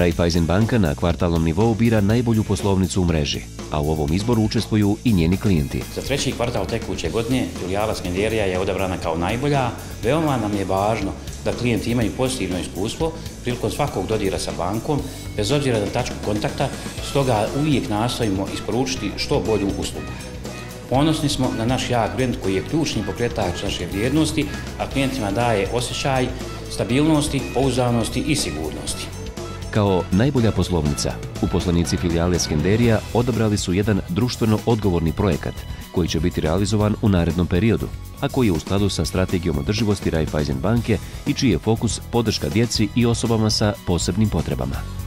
Raiffeisen banka na kvartalnom nivou bira najbolju poslovnicu u mreži, a u ovom izboru učestvuju i njeni klijenti. Za treći kvartal tekuće godine filijala Skenderija je odabrana kao najbolja. Veoma nam je važno da klijenti imaju pozitivno iskustvo prilikom svakog dodira sa bankom, bez obzira na tačku kontakta, stoga uvijek nastojimo isporučiti što bolju uslugu. Ponosni smo na naš jak brend koji je ključni pokretač naše vrijednosti, a klijentima daje osjećaj stabilnosti, pouzdanosti i sigurnosti. Kao najbolja poslovnica, uposlenici filijale Skenderija odabrali su jedan društveno odgovorni projekat koji će biti realizovan u narednom periodu, a koji je u skladu sa strategijom održivosti Raiffeisen banke i čiji je fokus podrška djeci i osobama sa posebnim potrebama.